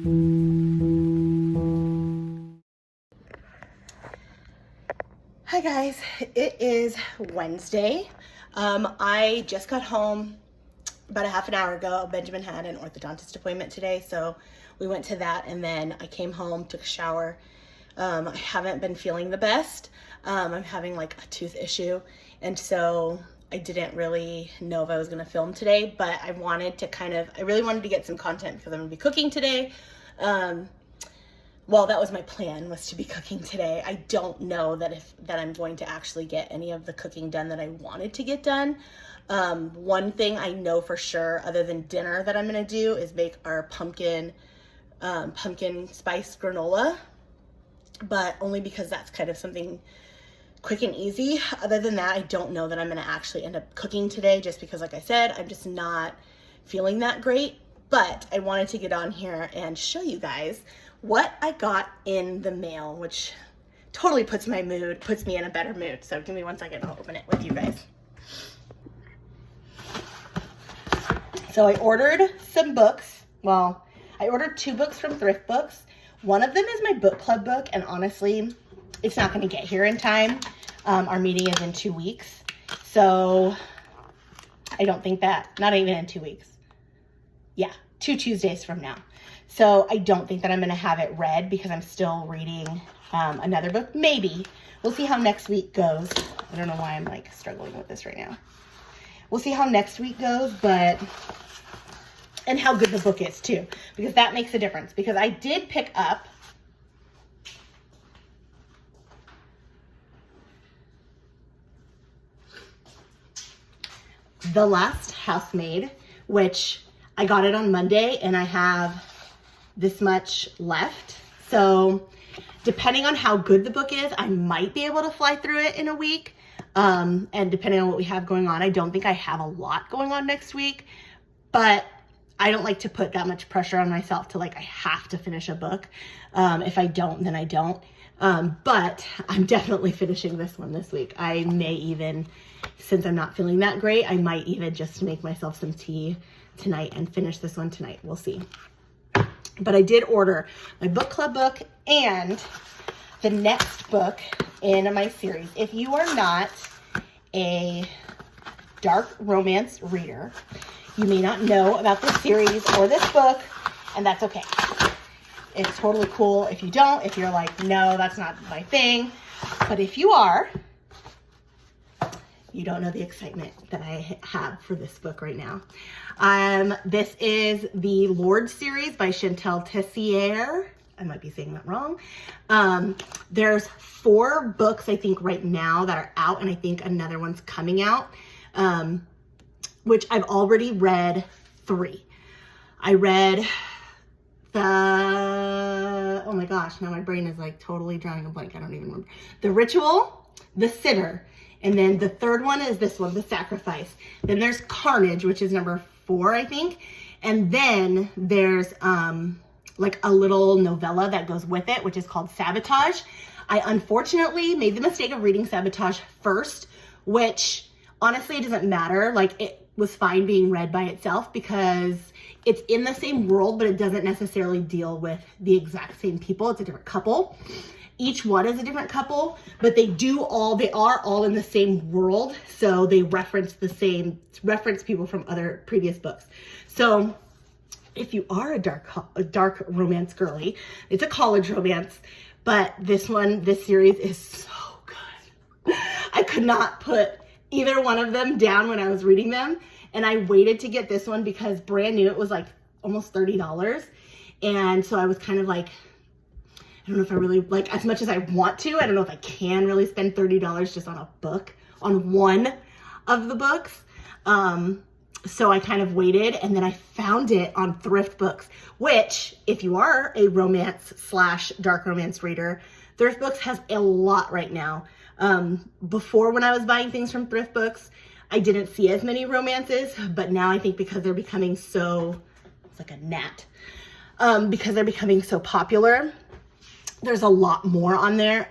Hi guys, it is Wednesday. I just got home about a half an hour ago. Benjamin had an orthodontist appointment today, so we went to that, and then I came home, took a shower. I haven't been feeling the best. I'm having like a tooth issue, and so I didn't really know if I was gonna film today, but I really wanted to get some content because I'm gonna be cooking today. Well, that was my plan, was to be cooking today. I don't know that I'm going to actually get any of the cooking done that I wanted to get done. One thing I know for sure, other than dinner, that I'm gonna do is make our pumpkin spice granola, but only because that's kind of something quick and easy. Other than that, I don't know that I'm gonna actually end up cooking today, just because, like I said, I'm just not feeling that great. But I wanted to get on here and show you guys what I got in the mail, which totally puts me in a better mood. So give me 1 second, I'll open it with you guys. So I ordered some books. Well, I ordered 2 books from Thrift Books. One of them is my book club book, and honestly, it's not gonna get here in time. Our meeting is in 2 weeks. So I don't think not even in 2 weeks. Yeah, 2 Tuesdays from now. So I don't think that I'm gonna have it read because I'm still reading another book. Maybe. We'll see how next week goes. I don't know why I'm like struggling with this right now. We'll see how next week goes, and how good the book is too, because that makes a difference. Because I did pick up The Last Housemaid, which I got it on Monday, and I have this much left. So depending on how good the book is, I might be able to fly through it in a week. And depending on what we have going on, I don't think I have a lot going on next week, but I don't like to put that much pressure on myself to like, I have to finish a book. If I don't, then I don't. But I'm definitely finishing this one this week. I may even, since I'm not feeling that great, I might even just make myself some tea tonight and finish this one tonight. We'll see. But I did order my book club book and the next book in my series. If you are not a dark romance reader, you may not know about this series or this book, and that's okay. It's totally cool if you don't, if you're like, no, that's not my thing. But if you are, you don't know the excitement that I have for this book right now. This is the Lord series by Chantal Tessier. I might be saying that wrong. There's 4 books, I think, right now that are out, and I think another one's coming out, which I've already read 3. I read oh my gosh, now my brain is like totally drawing a blank. I don't even remember. The Ritual, The Sitter, and then the 3rd one is this one, The Sacrifice. Then there's Carnage, which is number 4, I think. And then there's like a little novella that goes with it, which is called Sabotage. I unfortunately made the mistake of reading Sabotage first, which honestly, it doesn't matter. Like, it was fine being read by itself because it's in the same world, but it doesn't necessarily deal with the exact same people. It's a different couple. Each one is a different couple, but they are all in the same world. So they reference people from other previous books. So if you are a dark romance girly, it's a college romance, but this series is so good. I could not put either one of them down when I was reading them. And I waited to get this one because brand new, it was like almost $30. And so I was kind of like, I don't know if I really, like, as much as I want to, I don't know if I can really spend $30 just on a book, on one of the books. So I kind of waited, and then I found it on Thrift Books, which, if you are a romance/dark romance reader, Thrift Books has a lot right now. Before, when I was buying things from Thrift Books, I didn't see as many romances, but now I think because they're becoming so, it's like a gnat, because they're becoming so popular, there's a lot more on there,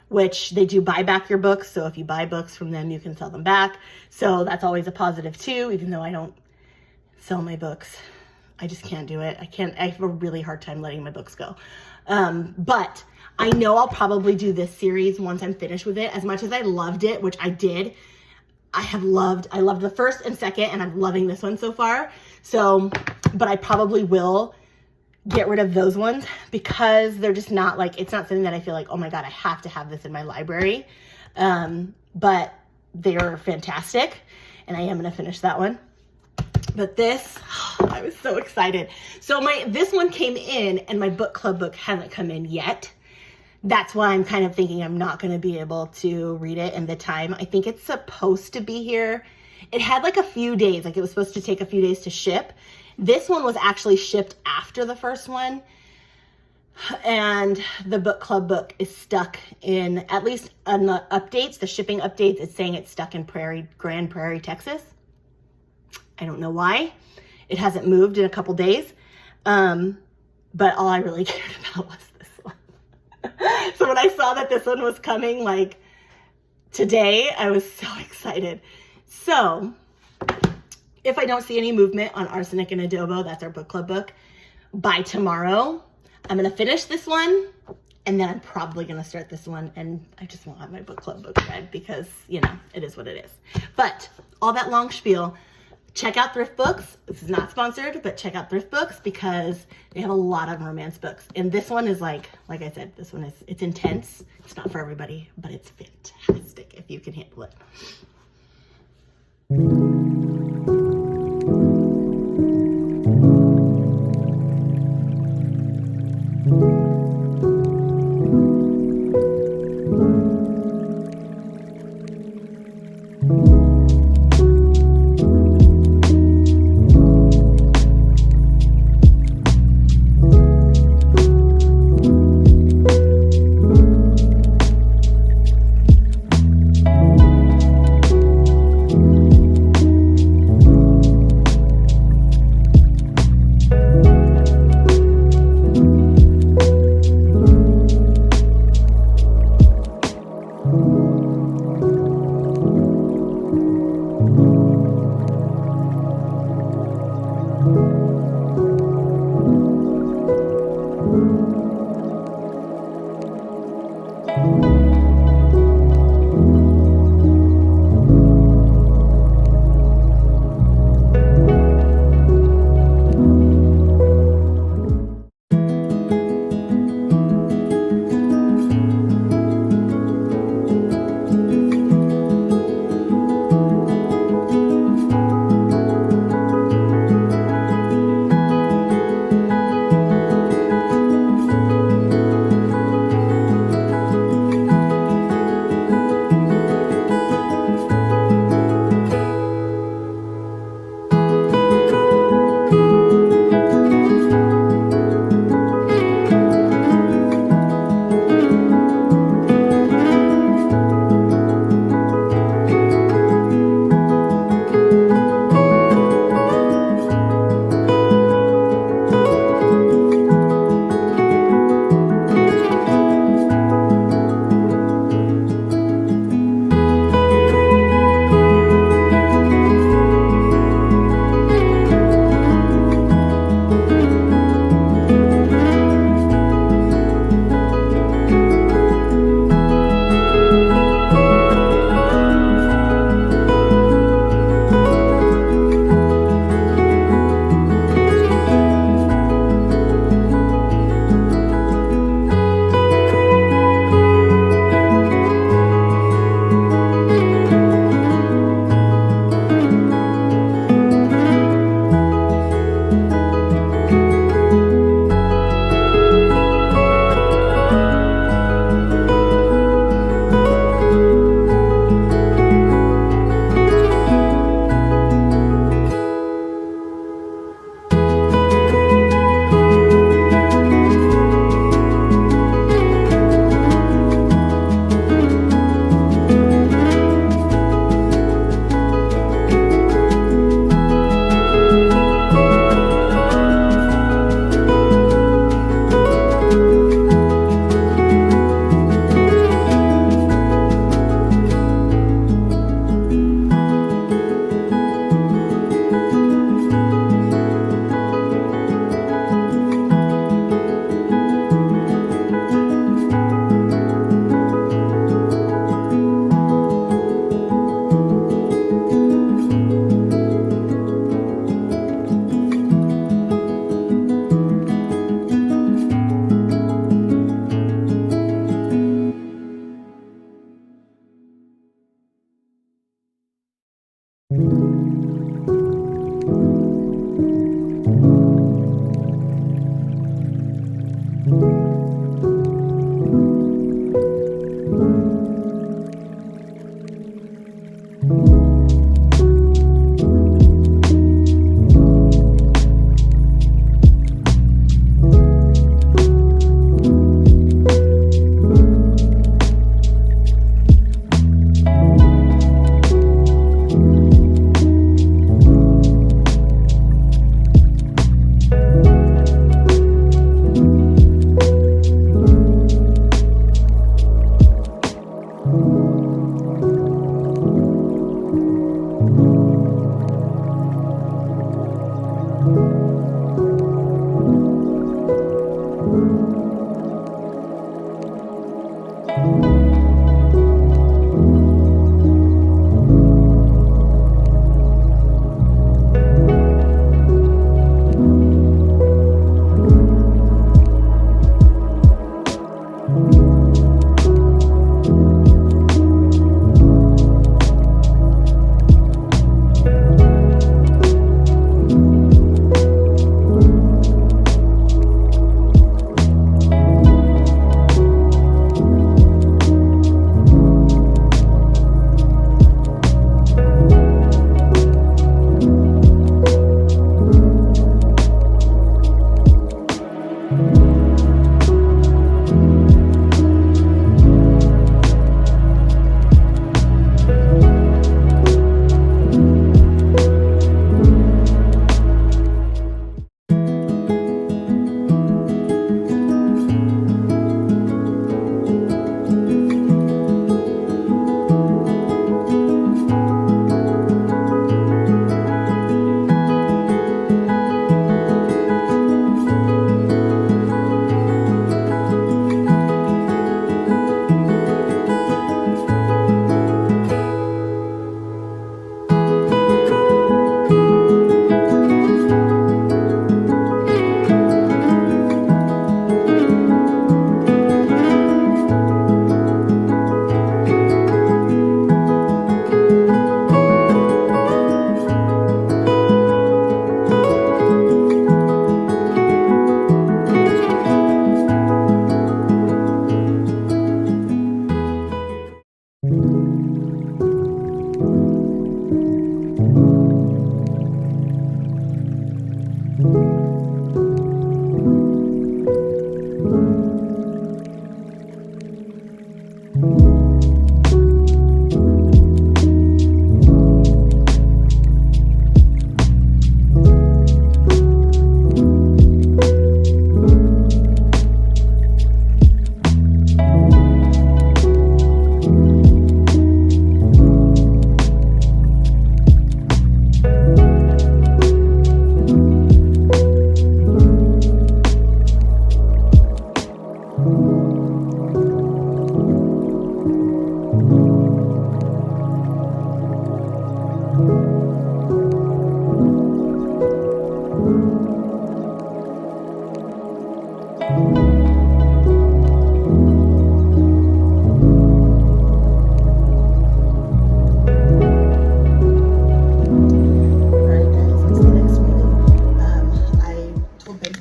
which they do buy back your books. So if you buy books from them, you can sell them back. So that's always a positive too, even though I don't sell my books I just can't do it. I have a really hard time letting my books go. But I know I'll probably do this series once I'm finished with it. As much as I loved it, which I did, I loved the first and second, and I'm loving this one so far. So, but I probably will get rid of those ones because they're just not like, it's not something that I feel like, oh my God, I have to have this in my library. But they're fantastic, and I am going to finish that one. But this, I was so excited. So this one came in, and my book club book hasn't come in yet. That's why I'm kind of thinking I'm not going to be able to read it in the time. I think it's supposed to be here. It had like a few days, like it was supposed to take a few days to ship. This one was actually shipped after the first one. And the book club book is stuck in, at least on the updates, the shipping updates, it's saying it's stuck in Grand Prairie, Texas. I don't know why. It hasn't moved in a couple days. But all I really cared about was this one. So when I saw that this one was coming, like today, I was so excited. So if I don't see any movement on Arsenic and Adobo, that's our book club book, by tomorrow, I'm going to finish this one, and then I'm probably going to start this one, and I just won't have my book club book read because, you know, it is what it is. But all that long spiel, check out Thrift Books. This is not sponsored, but check out Thrift Books because they have a lot of romance books. And this one is like I said, this one it's intense. It's not for everybody, but it's fantastic if you can handle it.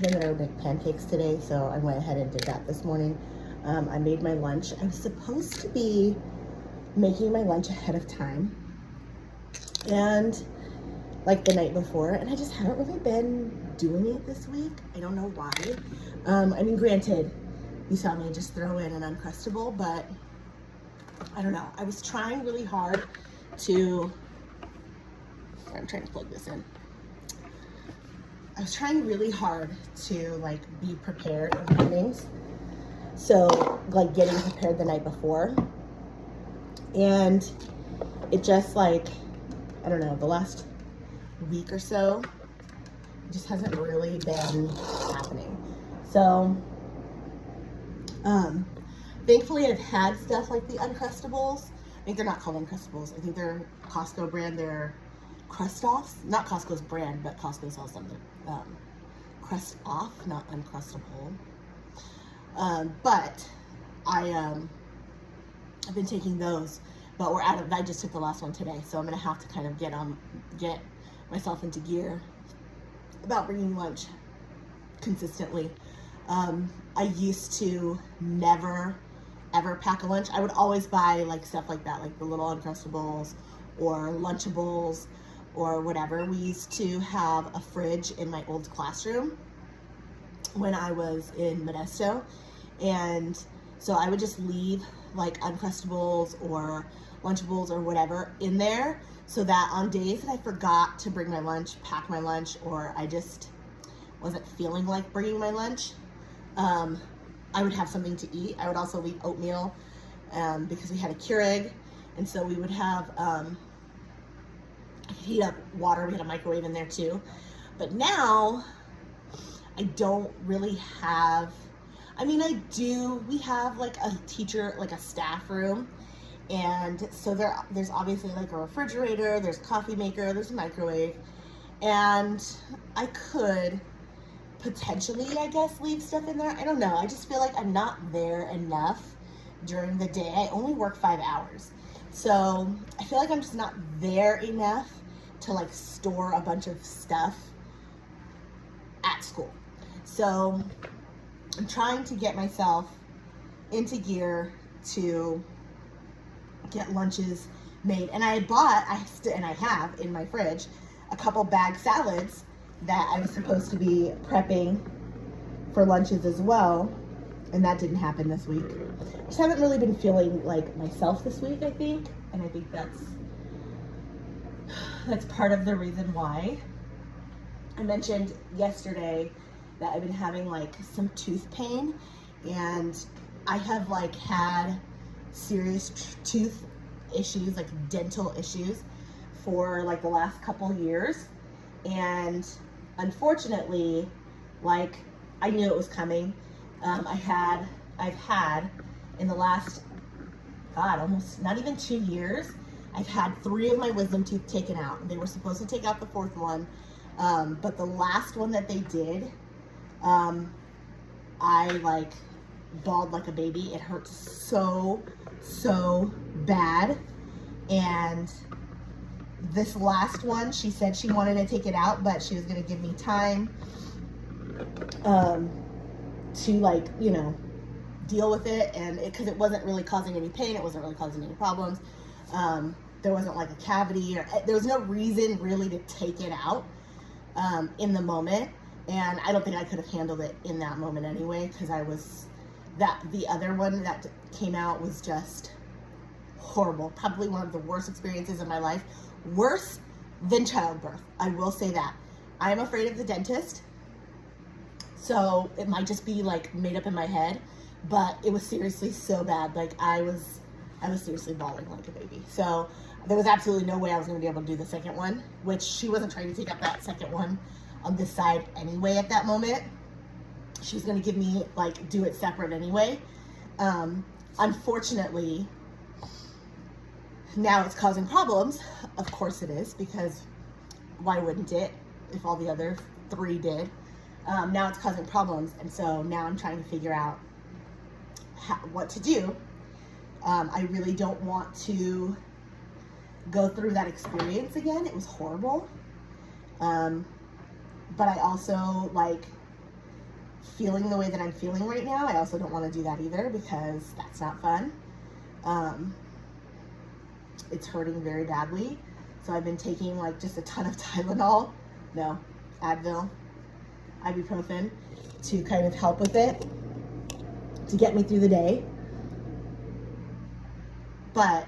husband that I would make pancakes today, so I went ahead and did that this morning. I made my lunch. I was supposed to be making my lunch ahead of time, and like the night before, and I just haven't really been doing it this week. I don't know why. I mean, granted, you saw me just throw in an Uncrustable, but I don't know. I was trying really hard to, I'm trying to plug this in. I was trying really hard to like be prepared in mornings. So like getting prepared the night before. And it just like, I don't know, the last week or so, it just hasn't really been happening. So, thankfully I've had stuff like the Uncrustables. I think they're not called Uncrustables. I think they're Costco brand. They're Crust Offs. Not Costco's brand, but Costco sells them. Crust Off, not Uncrustable. But I've been taking those, but we're out of, I just took the last one today. So I'm going to have to kind of get myself into gear about bringing lunch consistently. I used to never ever pack a lunch. I would always buy like stuff like that, like the little Uncrustables or Lunchables or whatever. We used to have a fridge in my old classroom when I was in Modesto, and so I would just leave like Uncrustables or Lunchables or whatever in there, so that on days that I forgot to bring my lunch, pack my lunch, or I just wasn't feeling like bringing my lunch, I would have something to eat. I would also leave oatmeal because we had a Keurig, and so we would have heat up water. We had a microwave in there too. But now I don't really have, I mean, I do, we have like a teacher, like a staff room. And so there's obviously like a refrigerator, there's a coffee maker, there's a microwave. And I could potentially, I guess, leave stuff in there. I don't know. I just feel like I'm not there enough during the day. I only work 5 hours. So I feel like I'm just not there enough to like store a bunch of stuff at school. So I'm trying to get myself into gear to get lunches made. And I bought, and I have in my fridge, a couple bag salads that I was supposed to be prepping for lunches as well. And that didn't happen this week. I just haven't really been feeling like myself this week, I think. And I think that's part of the reason why. I mentioned yesterday that I've been having like some tooth pain, and I have like had serious tooth issues, like dental issues, for like the last couple years. And unfortunately, like, I knew it was coming. I've had in the last, God, almost not even 2 years, I've had 3 of my wisdom teeth taken out. They were supposed to take out the 4th one, but the last one that they did, I like bawled like a baby. It hurt so bad. And this last one, she said she wanted to take it out, but she was going to give me time to, like, you know, deal with it. And because it wasn't really causing any pain, it wasn't really causing any problems. There wasn't like a cavity, or there was no reason really to take it out in the moment. And I don't think I could have handled it in that moment anyway, because the other one that came out was just horrible. Probably one of the worst experiences of my life. Worse than childbirth. I will say that. I am afraid of the dentist. So it might just be like made up in my head, but it was seriously so bad. Like I was seriously bawling like a baby. So there was absolutely no way I was going to be able to do the second one, which she wasn't trying to take out that second one on this side anyway at that moment. She was going to give me, like, do it separate anyway. Unfortunately, now it's causing problems. Of course it is, because why wouldn't it if all the other 3 did? Now it's causing problems, and so now I'm trying to figure out what to do. I really don't want to go through that experience again. It was horrible. But I also, like, feeling the way that I'm feeling right now. I also don't want to do that either because that's not fun. It's hurting very badly. So I've been taking like just a ton of Tylenol, no, Advil, ibuprofen to kind of help with it, to get me through the day. But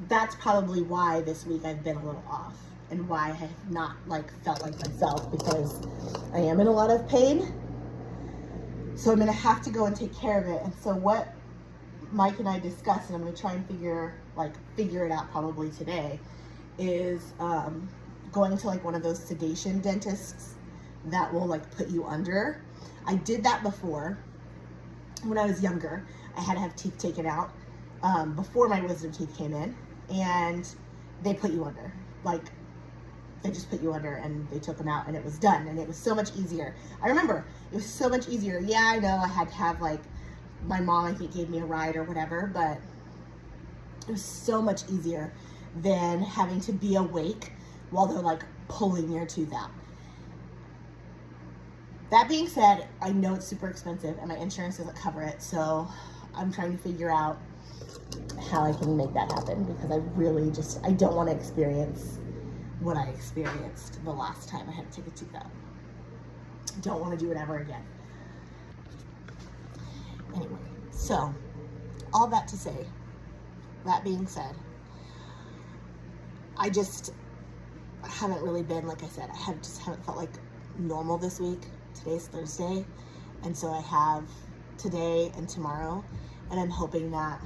that's probably why this week I've been a little off and why I have not like felt like myself, because I am in a lot of pain. So I'm gonna have to go and take care of it. And so what Mike and I discussed, and I'm gonna try and figure it out probably today, is going to like one of those sedation dentists that will like put you under. I did that before when I was younger. I had to have teeth taken out before my wisdom teeth came in, and they put you under. Like, they just put you under and they took them out and it was done, and it was so much easier. I remember it was so much easier. Yeah, I know I had to have like, my mom I think gave me a ride or whatever, but it was so much easier than having to be awake while they're like pulling your tooth out. That being said, I know it's super expensive and my insurance doesn't cover it, so I'm trying to figure out how I can make that happen, because I really just, I don't want to experience what I experienced the last time I had to take a tooth out. Don't want to do it ever again. Anyway, so all that to say, that being said, I just haven't really been, like I said, I haven't felt like normal this week. Today's Thursday, and so I have today and tomorrow, and I'm hoping that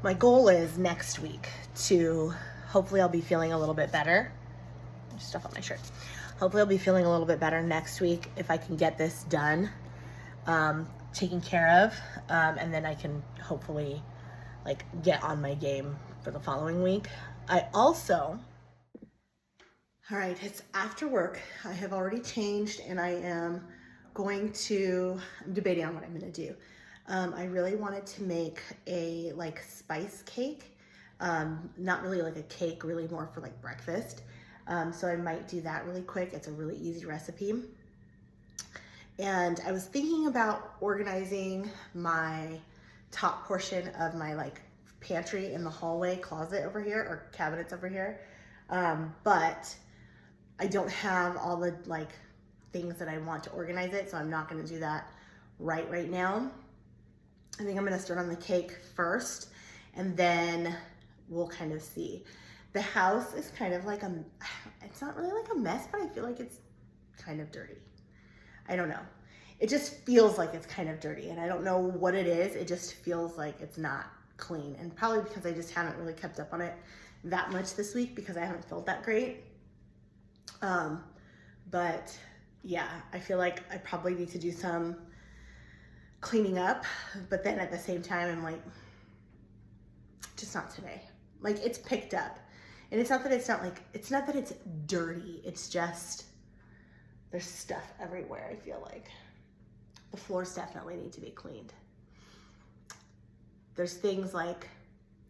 my goal is next week to, hopefully I'll be feeling a little bit better. Just stuff on my shirt. Hopefully I'll be feeling a little bit better next week if I can get this done, taken care of, and then I can hopefully like get on my game for the following week. I also, all right, it's after work. I have already changed and I am I'm debating on what I'm gonna do. I really wanted to make a like spice cake. Not really like a cake, really more for like breakfast. So I might do that really quick. It's a really easy recipe. And I was thinking about organizing my top portion of my like pantry in the hallway closet over here, or cabinets over here. But I don't have all the like things that I want to organize it, so I'm not gonna do that right now. I think I'm gonna start on the cake first, and then we'll kind of see. The house is kind of like it's not really like a mess, but I feel like it's kind of dirty. I don't know. It just feels like it's kind of dirty, and I don't know what it is. It just feels like it's not clean, and probably because I just haven't really kept up on it that much this week because I haven't felt that great. But yeah, I feel like I probably need to do some cleaning up, but then at the same time, I'm like, just not today. Like, it's picked up, and it's not that it's dirty. It's just, there's stuff everywhere. I feel like the floors definitely need to be cleaned. There's things like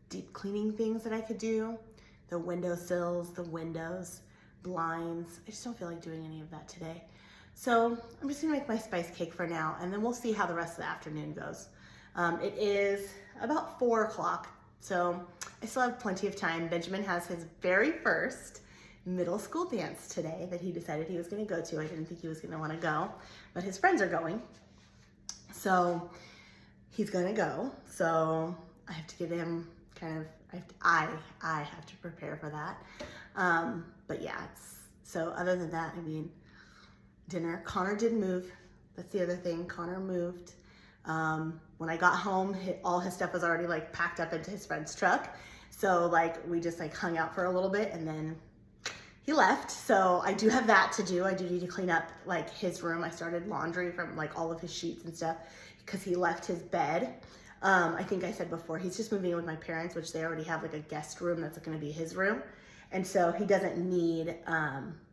deep cleaning things that I could do. The windowsills, the windows, blinds. I just don't feel like doing any of that today. So I'm just gonna make my spice cake for now, and then we'll see how the rest of the afternoon goes. It is about 4 o'clock, so I still have plenty of time. Benjamin has his very first middle school dance today that he decided he was gonna go to. I didn't think he was gonna wanna go, but his friends are going. So he's gonna go. So I have to get him kind of, I have to prepare for that. But yeah, so other than that, I mean, dinner, Connor did move. That's the other thing, Connor moved. When I got home, all his stuff was already like packed up into his friend's truck. So like, we just like hung out for a little bit and then he left. So I do have that to do. I do need to clean up like his room. I started laundry from like all of his sheets and stuff because he left his bed. I think I said before, he's just moving in with my parents, which they already have like a guest room that's gonna be his room. And so he doesn't need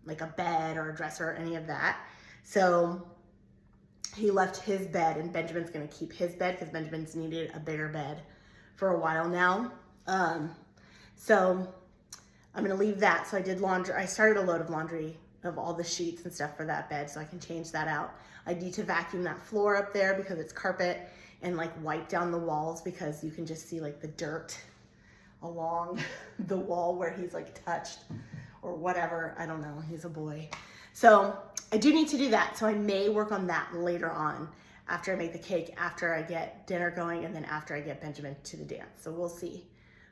like a bed or a dresser or any of that. So he left his bed, and Benjamin's gonna keep his bed because Benjamin's needed a bigger bed for a while now. So I'm gonna leave that. So I did laundry. I started a load of laundry of all the sheets and stuff for that bed, so I can change that out. I need to vacuum that floor up there because it's carpet, and like wipe down the walls because you can just see like the dirt along the wall where he's like touched or whatever. I don't know, he's a boy. So I do need to do that. So I may work on that later on after I make the cake, after I get dinner going, and then after I get Benjamin to the dance. So we'll see.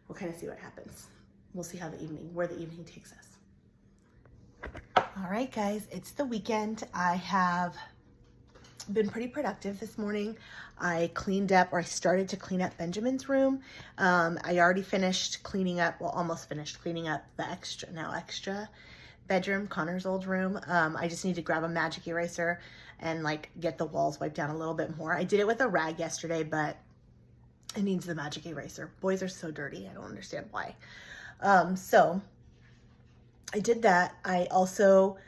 We'll kind of see what happens. We'll see how where the evening takes us. All right, guys, it's the weekend. I have been pretty productive this morning. I cleaned up, or I started to clean up Benjamin's room. I already finished cleaning up, well, almost finished cleaning up the extra bedroom, Connor's old room. I just need to grab a magic eraser and like get the walls wiped down a little bit more. I did it with a rag yesterday, but it needs the magic eraser. Boys are so dirty. I don't understand why. So I did that. I also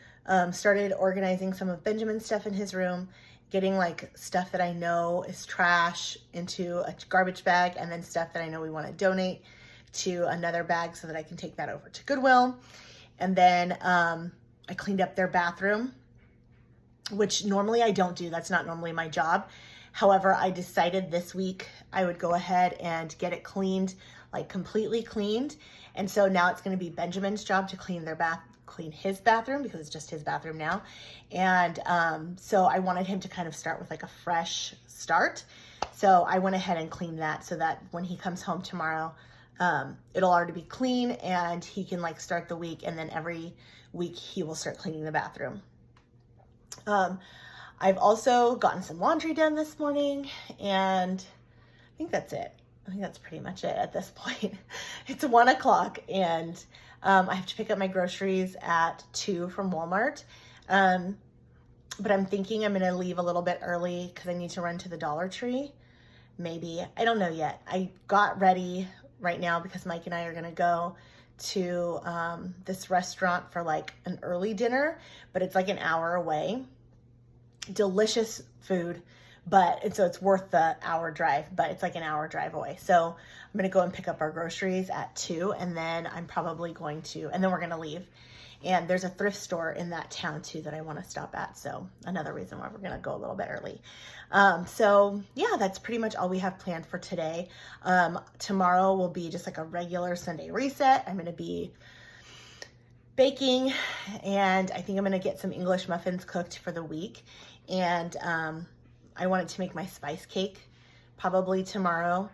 started organizing some of Benjamin's stuff in his room, getting like stuff that I know is trash into a garbage bag, and then stuff that I know we want to donate to another bag so that I can take that over to Goodwill. And then I cleaned up their bathroom, which normally I don't do. That's not normally my job. However, I decided this week I would go ahead and get it cleaned, like completely cleaned. And so now it's going to be Benjamin's job to clean his bathroom, because it's just his bathroom now. And so I wanted him to kind of start with like a fresh start. So I went ahead and cleaned that so that when he comes home tomorrow, it'll already be clean and he can like start the week, and then every week he will start cleaning the bathroom. I've also gotten some laundry done this morning, and I think that's it. I think that's pretty much it at this point. It's 1 o'clock, and I have to pick up my groceries at 2 from Walmart. But I'm thinking I'm gonna leave a little bit early because I need to run to the Dollar Tree. Maybe, I don't know yet. I got ready right now because Mike and I are gonna go to this restaurant for like an early dinner, but it's like an hour away. Delicious food, so it's worth the hour drive, but it's like an hour drive away. So I'm gonna go and pick up our groceries at 2, and then I'm probably going to, and then we're gonna leave. And there's a thrift store in that town too that I want to stop at. So another reason why we're gonna go a little bit early. So yeah, that's pretty much all we have planned for today. Tomorrow will be just like a regular Sunday reset. I'm gonna be baking, and I think I'm gonna get some English muffins cooked for the week. And I wanted to make my spice cake probably tomorrow.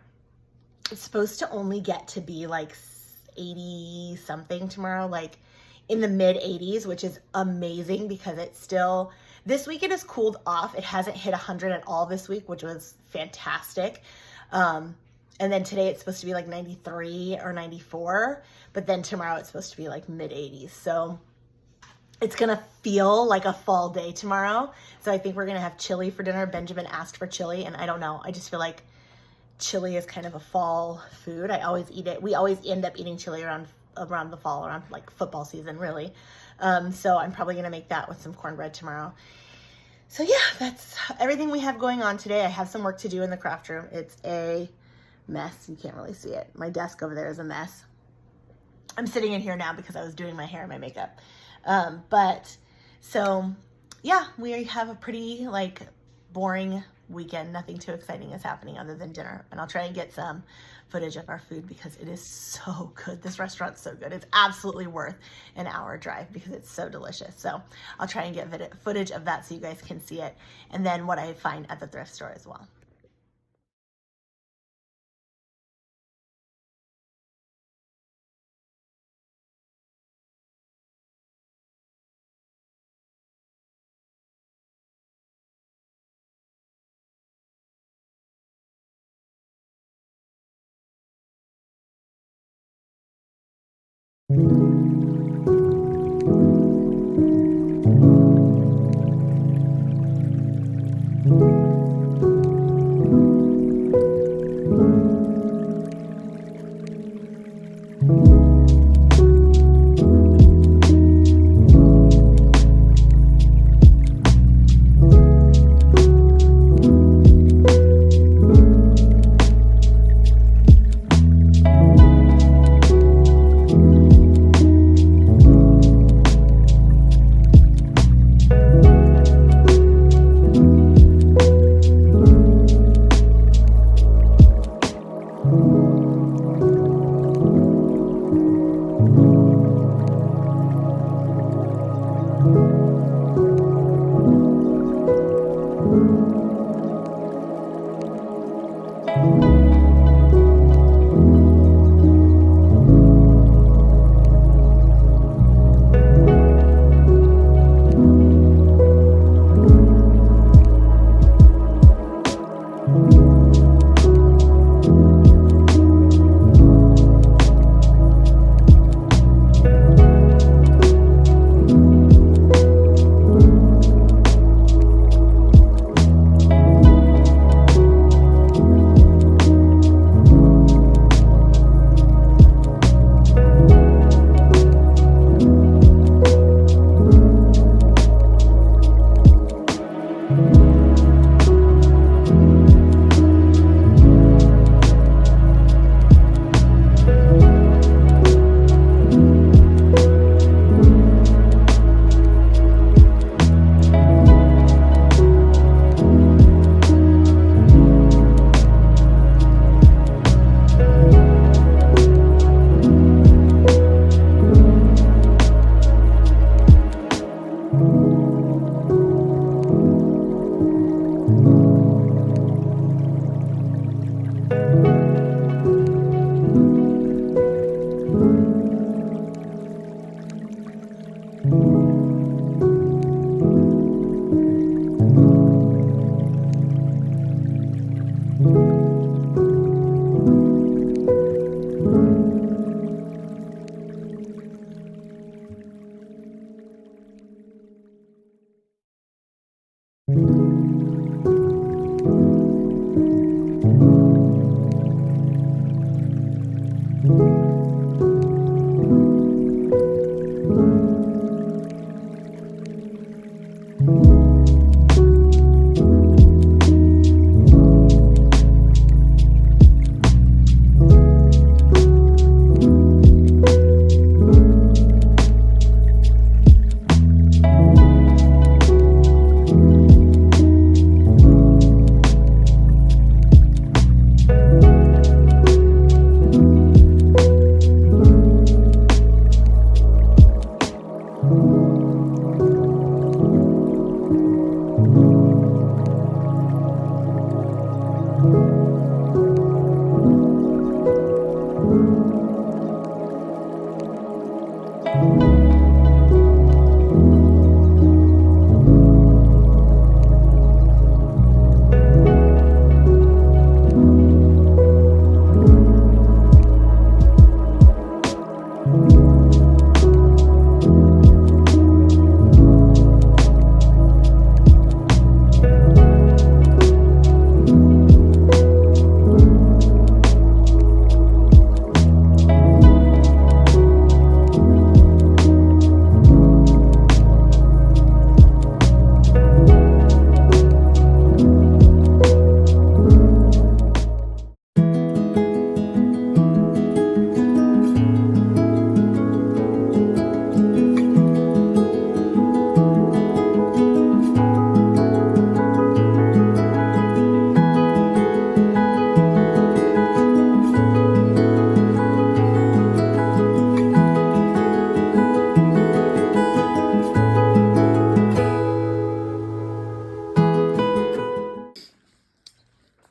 It's supposed to only get to be like 80 something tomorrow, like in the mid 80s, which is amazing because it's still, this week it has cooled off. It hasn't hit 100 at all this week, which was fantastic. And then today it's supposed to be like 93 or 94, but then tomorrow it's supposed to be like mid 80s. So it's gonna feel like a fall day tomorrow. So I think we're gonna have chili for dinner. Benjamin asked for chili, and I don't know, I just feel like chili is kind of a fall food. I always eat it. We always end up eating chili around the fall, around like football season, really. So I'm probably gonna make that with some cornbread tomorrow. So yeah, that's everything we have going on today. I have some work to do in the craft room. It's a mess. You can't really see it. My desk over there is a mess. I'm sitting in here now because I was doing my hair and my makeup. But so yeah, we have a pretty like boring weekend. Nothing too exciting is happening other than dinner. And I'll try and get some footage of our food because it is so good. This restaurant's so good. It's absolutely worth an hour drive because it's so delicious. So I'll try and get footage of that so you guys can see it. And then what I find at the thrift store as well.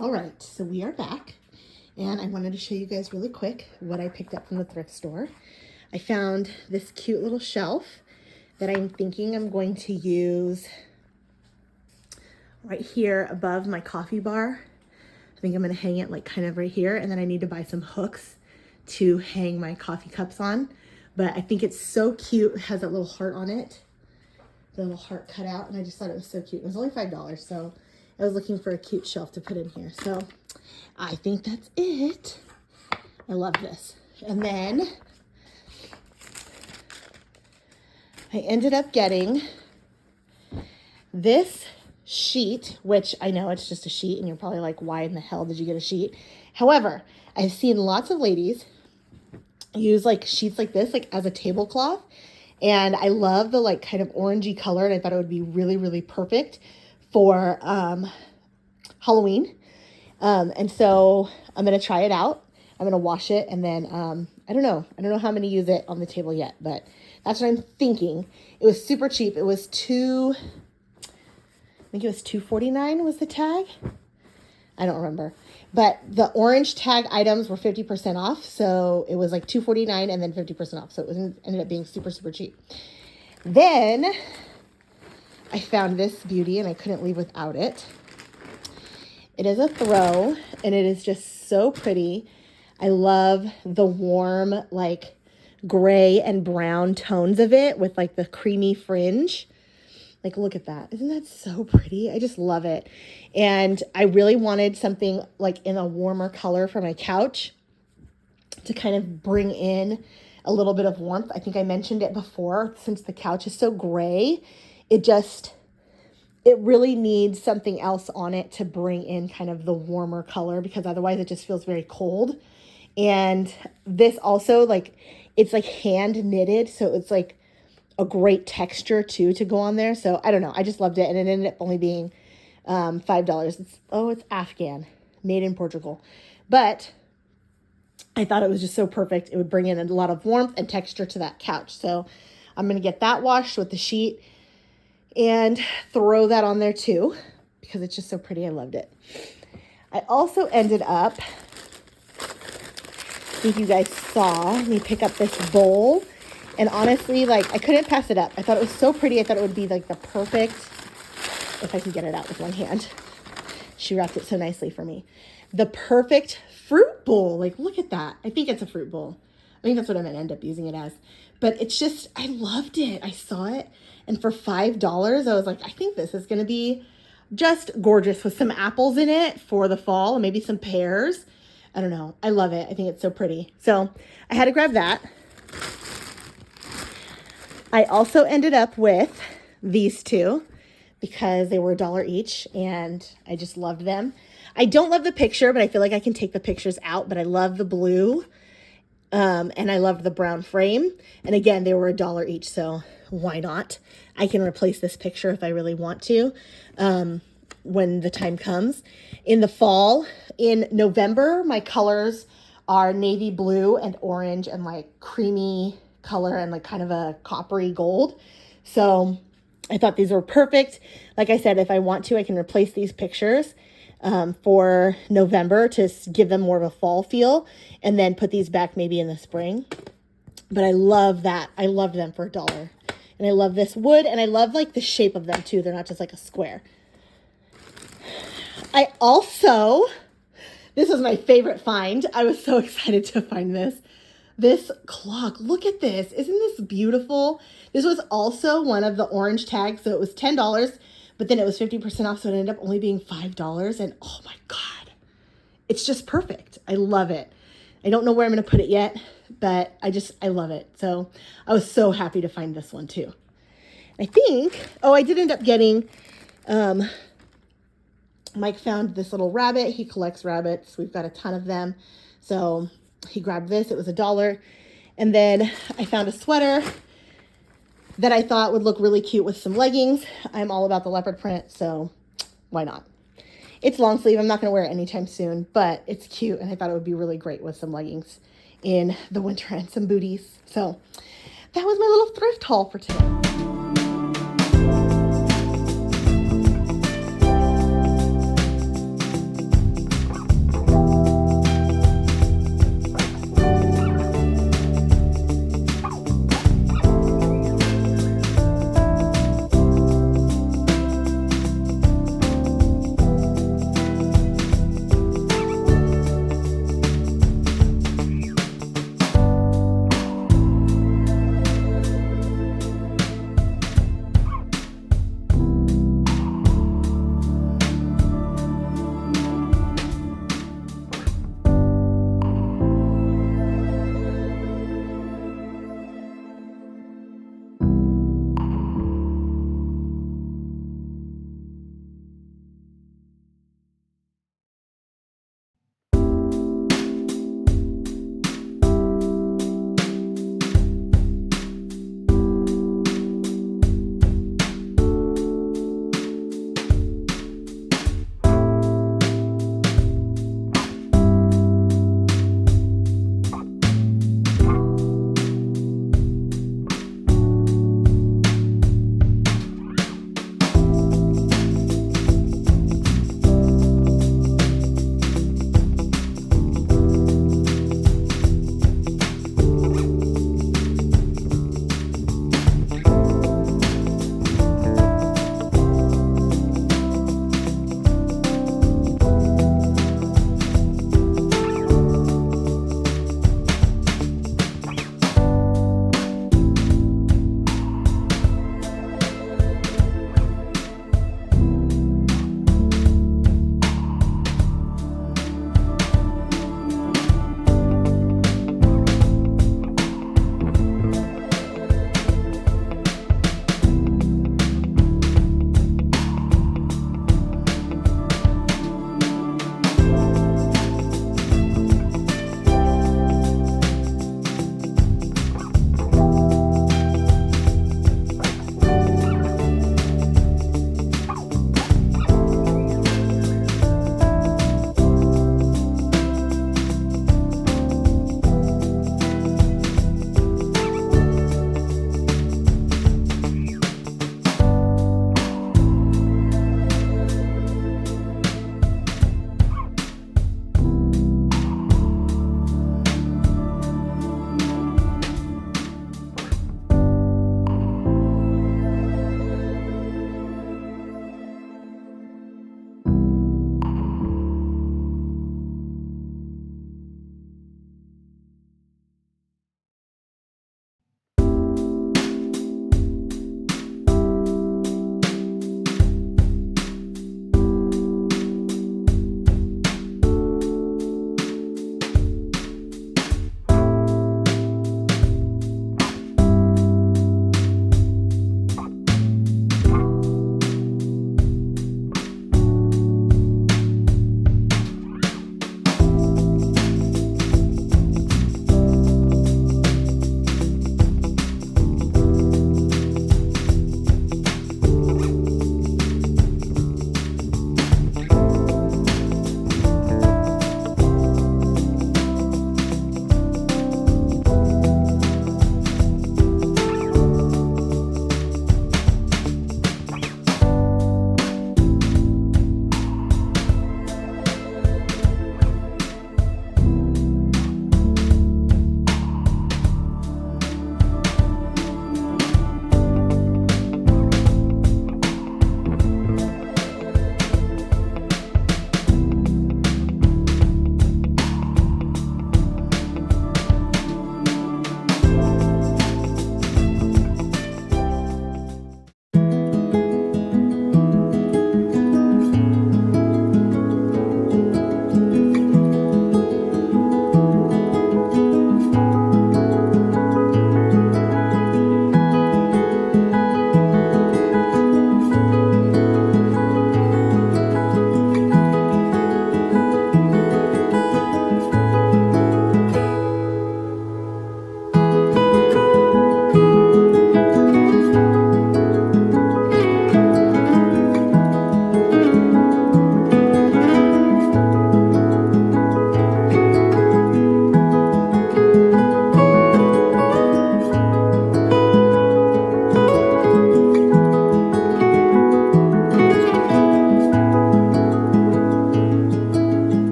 All right, so we are back, and I wanted to show you guys really quick what I picked up from the thrift store. I found this cute little shelf that I'm thinking I'm going to use right here above my coffee bar. I think I'm going to hang it like kind of right here, and then I need to buy some hooks to hang my coffee cups on. But I think it's so cute. It has that little heart on it, the little heart cut out, and I just thought it was so cute. It was only $5, so I was looking for a cute shelf to put in here. So I think that's it. I love this. And then I ended up getting this sheet, which I know it's just a sheet, and you're probably like, why in the hell did you get a sheet? However, I've seen lots of ladies use like sheets like this, like as a tablecloth. And I love the like kind of orangey color, and I thought it would be really, really perfect for Halloween. And so I'm going to try it out. I'm going to wash it, and then I don't know how I'm going to use it on the table yet, but that's what I'm thinking. It was super cheap. It was I think it was $2.49 was the tag. I don't remember. But the orange tag items were 50% off. So it was like $2.49 and then 50% off. So it ended up being super, super cheap. Then I found this beauty, and I couldn't leave without it. It is a throw, and it is just so pretty. I love the warm, like gray and brown tones of it with like the creamy fringe. Like, look at that. Isn't that so pretty? I just love it. And I really wanted something like in a warmer color for my couch to kind of bring in a little bit of warmth. I think I mentioned it before, since the couch is so gray, it really needs something else on it to bring in kind of the warmer color, because otherwise it just feels very cold. And this also, like, it's like hand knitted, so it's like a great texture too to go on there. So I don't know, I just loved it, and it ended up only being $5. It's Afghan, made in Portugal, but I thought it was just so perfect. It would bring in a lot of warmth and texture to that couch. So I'm going to get that washed with the sheet and throw that on there too, because it's just so pretty. I loved it. I also ended up, I think you guys saw me pick up this bowl, and honestly, like, I couldn't pass it up. I thought it was so pretty. I thought it would be like the perfect, if I can get it out with one hand. She wrapped it so nicely for me. The perfect fruit bowl. Like, look at that. I think it's a fruit bowl. I think that's what I'm going to end up using it as. But it's just, I loved it. I saw it, and for $5, I was like, I think this is going to be just gorgeous with some apples in it for the fall, and maybe some pears. I don't know. I love it. I think it's so pretty. So I had to grab that. I also ended up with these two because they were $1 each, and I just loved them. I don't love the picture, but I feel like I can take the pictures out, but I love the blue, and I love the brown frame. And again, they were $1 each, so why not? I can replace this picture if I really want to, when the time comes. In the fall, in November, my colors are navy blue and orange and like creamy color and like kind of a coppery gold. So I thought these were perfect. Like I said, if I want to, I can replace these pictures for November to give them more of a fall feel, and then put these back maybe in the spring. But I love that. I love them for $1. And I love this wood, and I love like the shape of them too. They're not just like a square. I also, this was my favorite find. I was so excited to find this. This clock, look at this. Isn't this beautiful? This was also one of the orange tags. So it was $10, but then it was 50% off. So it ended up only being $5. And oh my God, it's just perfect. I love it. I don't know where I'm going to put it yet, but I love it. So I was so happy to find this one too. I think, I did end up getting, Mike found this little rabbit. He collects rabbits. We've got a ton of them. So he grabbed this. It was $1. And then I found a sweater that I thought would look really cute with some leggings. I'm all about the leopard print, so why not? It's long sleeve. I'm not going to wear it anytime soon, but it's cute, and I thought it would be really great with some leggings in the winter and some booties. So that was my little thrift haul for today.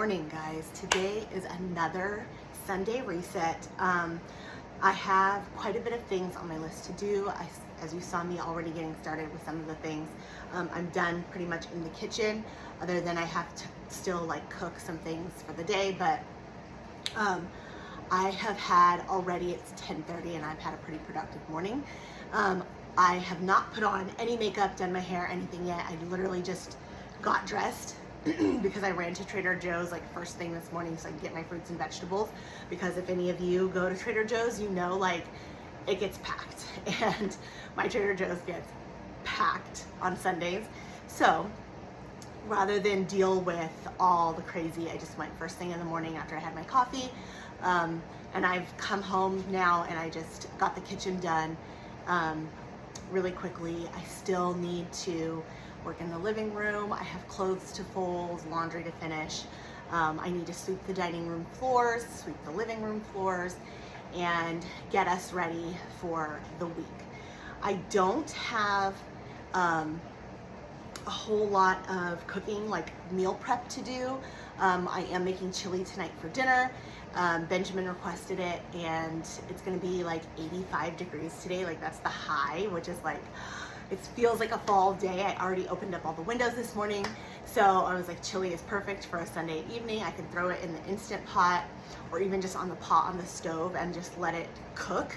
morning, guys. Today is another Sunday reset. I have quite a bit of things on my list to do. As you saw me already getting started with some of the things. I'm done pretty much in the kitchen, other than I have to still like cook some things for the day, but I have had already, it's 10:30 and I've had a pretty productive morning. I have not put on any makeup, done my hair, anything yet. I literally just got dressed because I ran to Trader Joe's like first thing this morning so I can get my fruits and vegetables, because if any of you go to Trader Joe's, you know, like it gets packed, and my Trader Joe's gets packed on Sundays. So rather than deal with all the crazy, I just went first thing in the morning after I had my coffee. And I've come home now and I just got the kitchen done really quickly. I still need to work in the living room. I have clothes to fold, laundry to finish. I need to sweep the dining room floors, sweep the living room floors, and get us ready for the week. I don't have a whole lot of cooking, like meal prep to do. I am making chili tonight for dinner. Benjamin requested it, and it's gonna be like 85 degrees today. Like that's the high, which is like, it feels like a fall day. I already opened up all the windows this morning. So I was like, chili is perfect for a Sunday evening. I can throw it in the Instant Pot or even just on the pot on the stove and just let it cook.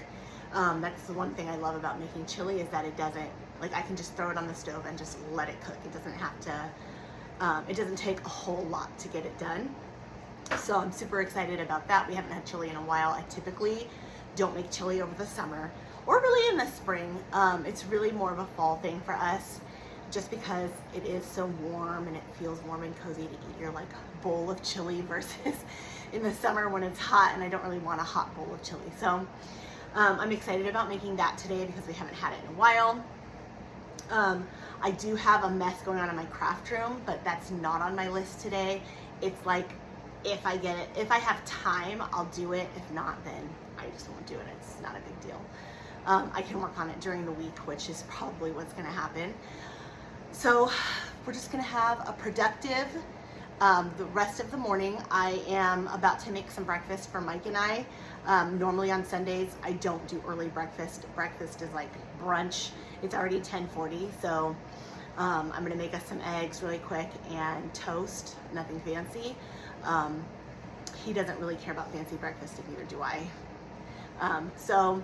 That's the one thing I love about making chili, is that it doesn't, like I can just throw it on the stove and just let it cook. It doesn't have to, it doesn't take a whole lot to get it done. So I'm super excited about that. We haven't had chili in a while. I typically don't make chili over the summer or really in the spring. It's really more of a fall thing for us, just because it is so warm and it feels warm and cozy to eat your like bowl of chili versus in the summer when it's hot and I don't really want a hot bowl of chili. So I'm excited about making that today because we haven't had it in a while. I do have a mess going on in my craft room, but that's not on my list today. It's like, if I get it, if I have time, I'll do it. If not, then I just won't do it. It's not a big deal. I can work on it during the week, which is probably what's gonna happen. So we're just gonna have a productive, the rest of the morning. I am about to make some breakfast for Mike and I. Normally on Sundays, I don't do early breakfast. Breakfast is like brunch. It's already 10:40, so I'm gonna make us some eggs really quick and toast, nothing fancy. He doesn't really care about fancy breakfast, and neither do I. So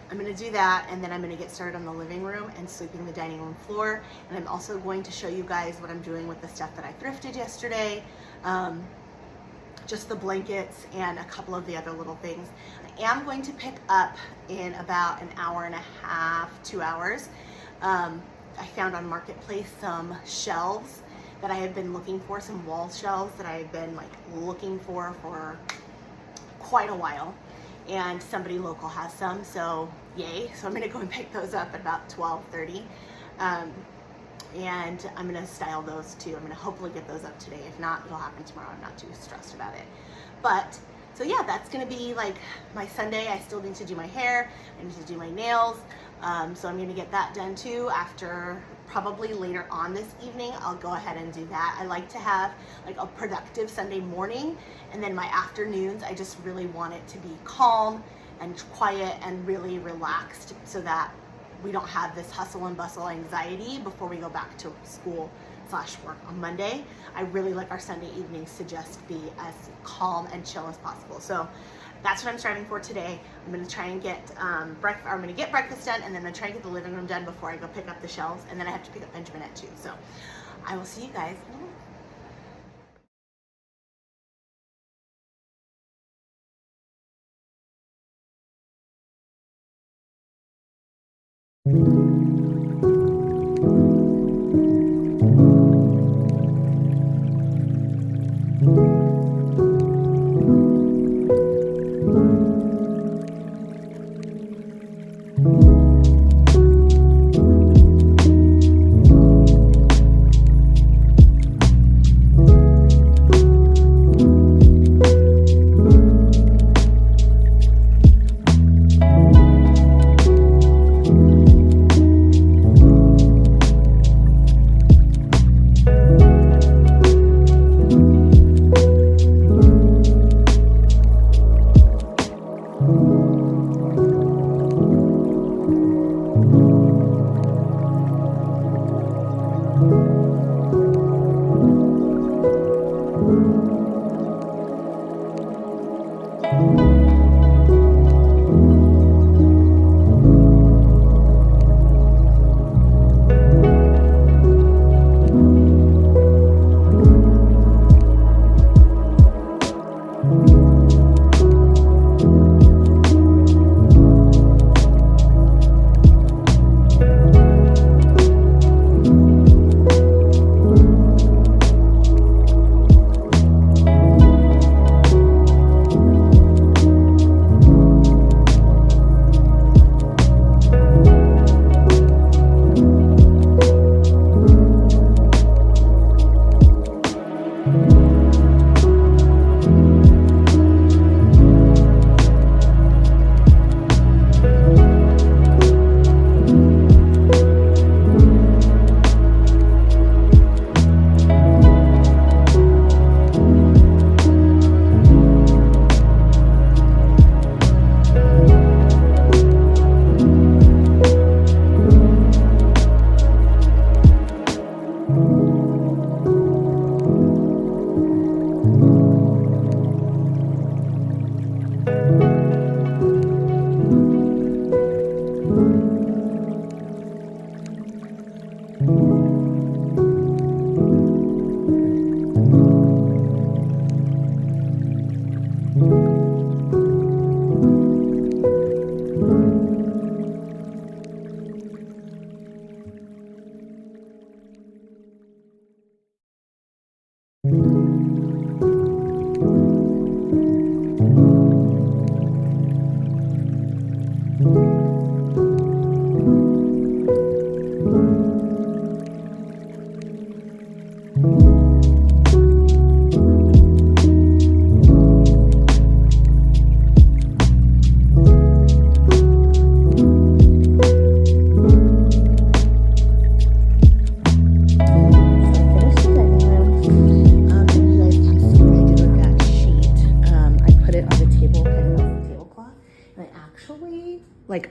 I'm gonna do that, and then I'm gonna get started on the living room and sweeping the dining room floor. And I'm also going to show you guys what I'm doing with the stuff that I thrifted yesterday. Just the blankets and a couple of the other little things. I am going to pick up in about an hour and a half, 2 hours. I found on Marketplace some shelves that I have been looking for, some wall shelves that I've been like looking for quite a while, and somebody local has some, so yay. So I'm gonna go and pick those up at about 12:30, and I'm gonna style those too. I'm gonna hopefully get those up today. If not, it'll happen tomorrow. I'm not too stressed about it. But so yeah, that's gonna be like my Sunday. I still need to do my hair, I need to do my nails, so I'm gonna get that done too. After probably later on this evening, I'll go ahead and do that. I like to have like a productive Sunday morning, and then my afternoons, I just really want it to be calm and quiet and really relaxed, so that we don't have this hustle and bustle anxiety before we go back to school/work on Monday. I really like our Sunday evenings to just be as calm and chill as possible. So that's what I'm striving for today. I'm gonna try and get I'm gonna get breakfast done, and then I'm gonna try and get the living room done before I go pick up the shelves, and then I have to pick up Benjamin at 2. So I will see you guys in a minute.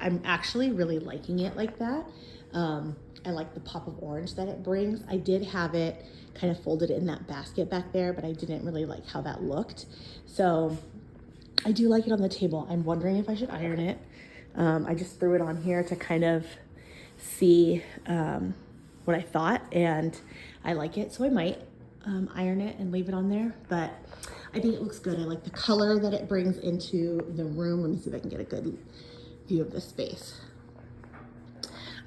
I'm actually really liking it like that. I like the pop of orange that it brings. I did have it kind of folded in that basket back there, but I didn't really like how that looked. So I do like it on the table. I'm wondering if I should iron it. I just threw it on here to kind of see what I thought, and I like it, so I might iron it and leave it on there, but I think it looks good. I like the color that it brings into the room. Let me see if I can get a good view of this space.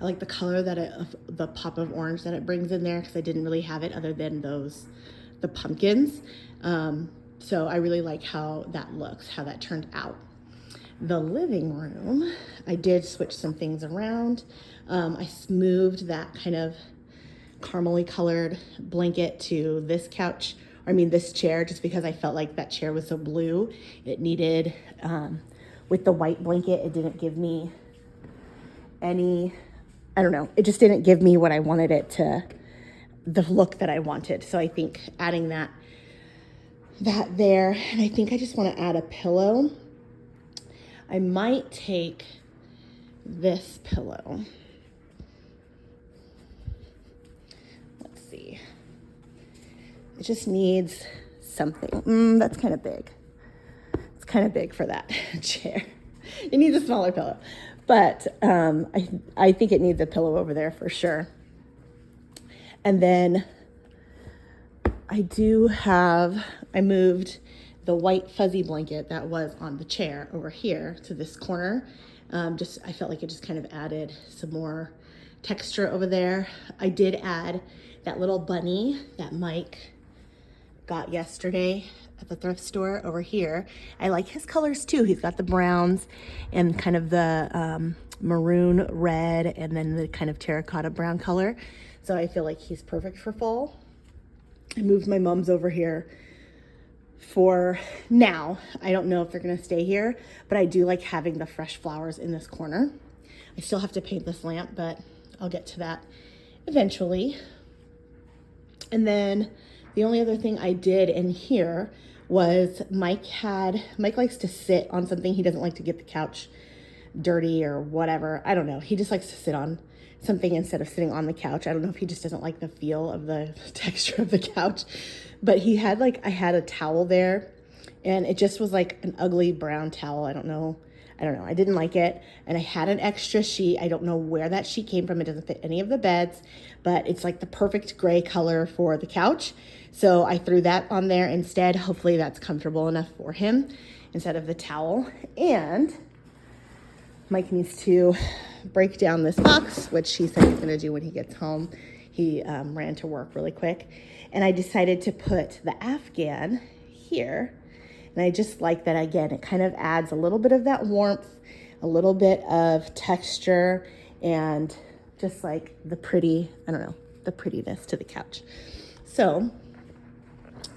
I like the color that the pop of orange that it brings in there, because I didn't really have it other than the pumpkins. So I really like how that looks, how that turned out. The living room, I did switch some things around. I moved that kind of caramely colored blanket to this couch, this chair, just because I felt like that chair was so blue. It needed, with the white blanket, it didn't give me any, I don't know, it just didn't give me what I wanted it to, the look that I wanted. So I think adding that there, and I think I just want to add a pillow. I might take this pillow. Let's see. It just needs something. That's kind of big. It's kind of big for that chair. It needs a smaller pillow. But I think it needs a pillow over there for sure. And then I moved the white fuzzy blanket that was on the chair over here to this corner. I felt like it just kind of added some more texture over there. I did add that little bunny that Mike got yesterday at the thrift store over here. I like his colors too. He's got the browns and kind of the maroon red, and then the kind of terracotta brown color. So I feel like he's perfect for fall. I moved my mums over here for now. I don't know if they're gonna stay here, but I do like having the fresh flowers in this corner. I still have to paint this lamp, but I'll get to that eventually. And then the only other thing I did in here was Mike likes to sit on something. He doesn't like to get the couch dirty or whatever. I don't know. He just likes to sit on something instead of sitting on the couch. I don't know if he just doesn't like the feel of the texture of the couch. But I had a towel there, and it just was like an ugly brown towel. I don't know. I didn't like it. And I had an extra sheet. I don't know where that sheet came from. It doesn't fit any of the beds, but it's like the perfect gray color for the couch. So I threw that on there instead. Hopefully that's comfortable enough for him instead of the towel. And Mike needs to break down this box, which he said he's gonna do when he gets home. He ran to work really quick. And I decided to put the Afghan here. And I just like that, again, it kind of adds a little bit of that warmth, a little bit of texture, and just like the prettiness to the couch. So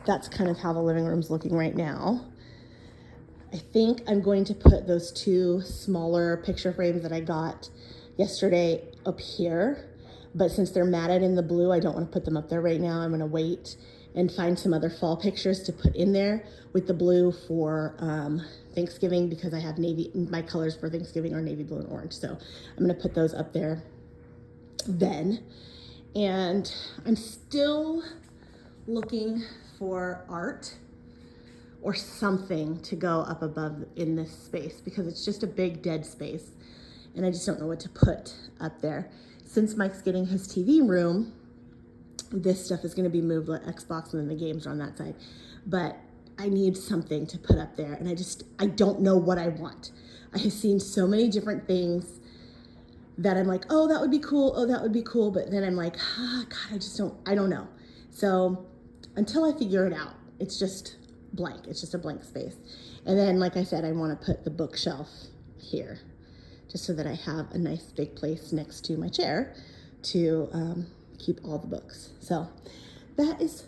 that's kind of how the living room's looking right now. I think I'm going to put those two smaller picture frames that I got yesterday up here. But since they're matted in the blue, I don't want to put them up there right now. I'm going to wait and find some other fall pictures to put in there with the blue for Thanksgiving, because I have my colors for Thanksgiving are navy blue and orange. So I'm going to put those up there then. And I'm still looking for art or something to go up above in this space, because it's just a big dead space and I just don't know what to put up there. Since Mike's getting his TV room, this stuff is going to be moved, like Xbox, and then the games are on that side. But I need something to put up there, and I don't know what I want. I have seen so many different things that I'm like, oh, that would be cool. Oh, that would be cool. But then I'm like, God, I don't know. So until I figure it out, it's just blank. It's just a blank space. And then, like I said, I want to put the bookshelf here, just so that I have a nice big place next to my chair to keep all the books. So that's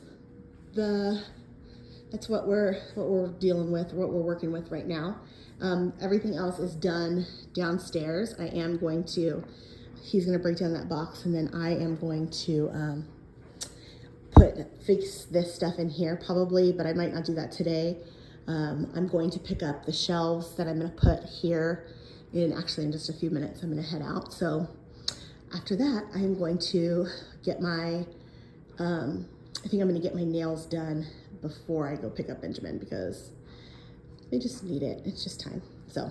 what we're dealing with, what we're working with right now. Everything else is done downstairs. He's gonna break down that box, and then I am going to fix this stuff in here probably, but I might not do that today. I'm going to pick up the shelves that I'm gonna put here And actually in just a few minutes, I'm gonna head out. So after that, I am going to get my, I think I'm gonna get my nails done before I go pick up Benjamin because they just need it. It's just time. So.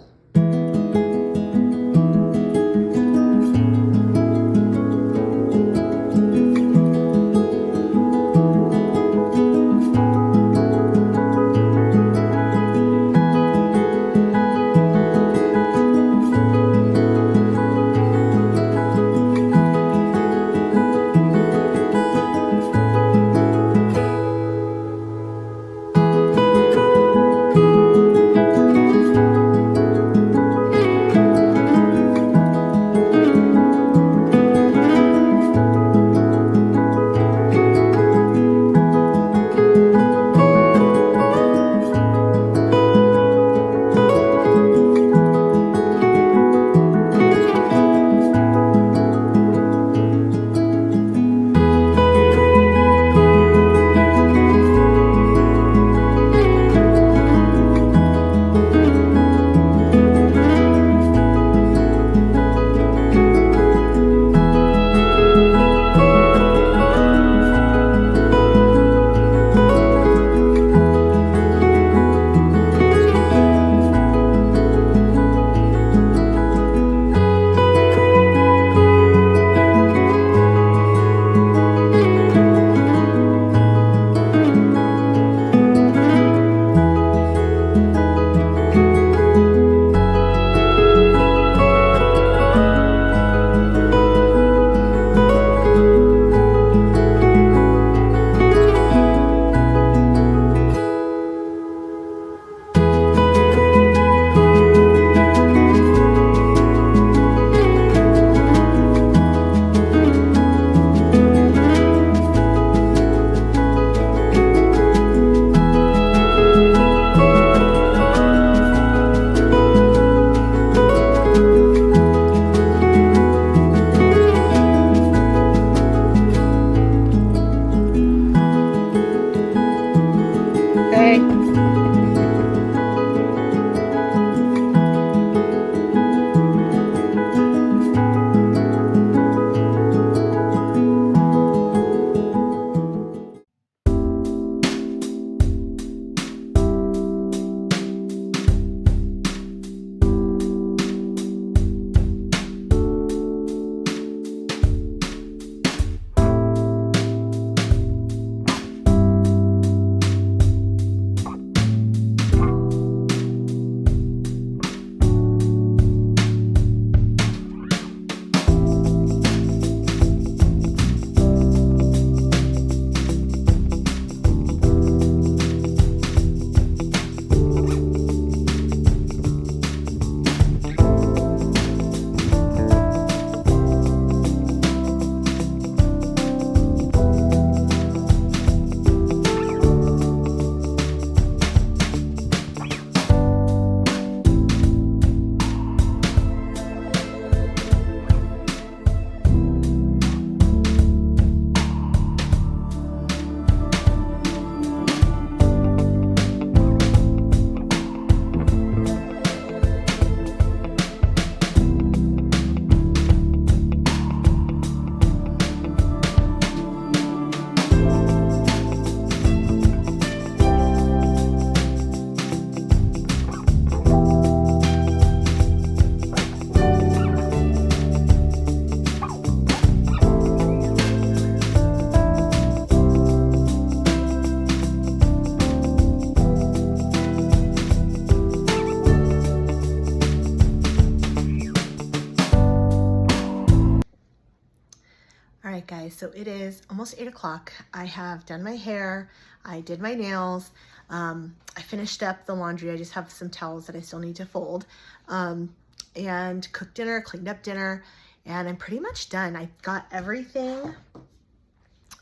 All right, guys, so it is almost 8 o'clock. I have done my hair. I did my nails. I finished up the laundry. I just have some towels that I still need to fold. And cooked dinner, cleaned up dinner, and I'm pretty much done. I got everything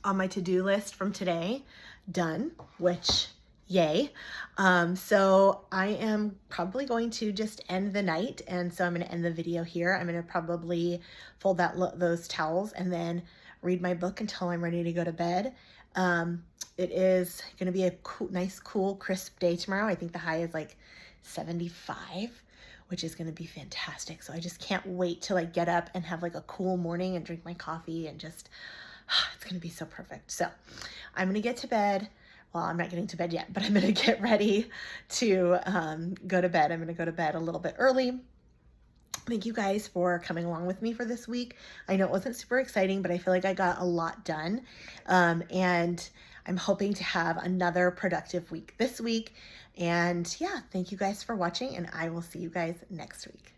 on my to-do list from today done, which yay. So I am probably going to just end the night. And so I'm going to end the video here. I'm going to probably fold those towels and then read my book until I'm ready to go to bed. It is going to be a nice, cool, crisp day tomorrow. I think the high is like 75, which is going to be fantastic. So I just can't wait to like get up and have like a cool morning and drink my coffee and just, it's going to be so perfect. So I'm going to get to bed. Well, I'm not getting to bed yet, but I'm going to get ready to go to bed. I'm going to go to bed a little bit early. Thank you guys for coming along with me for this week. I know it wasn't super exciting, but I feel like I got a lot done. And I'm hoping to have another productive week this week. And yeah, thank you guys for watching, and I will see you guys next week.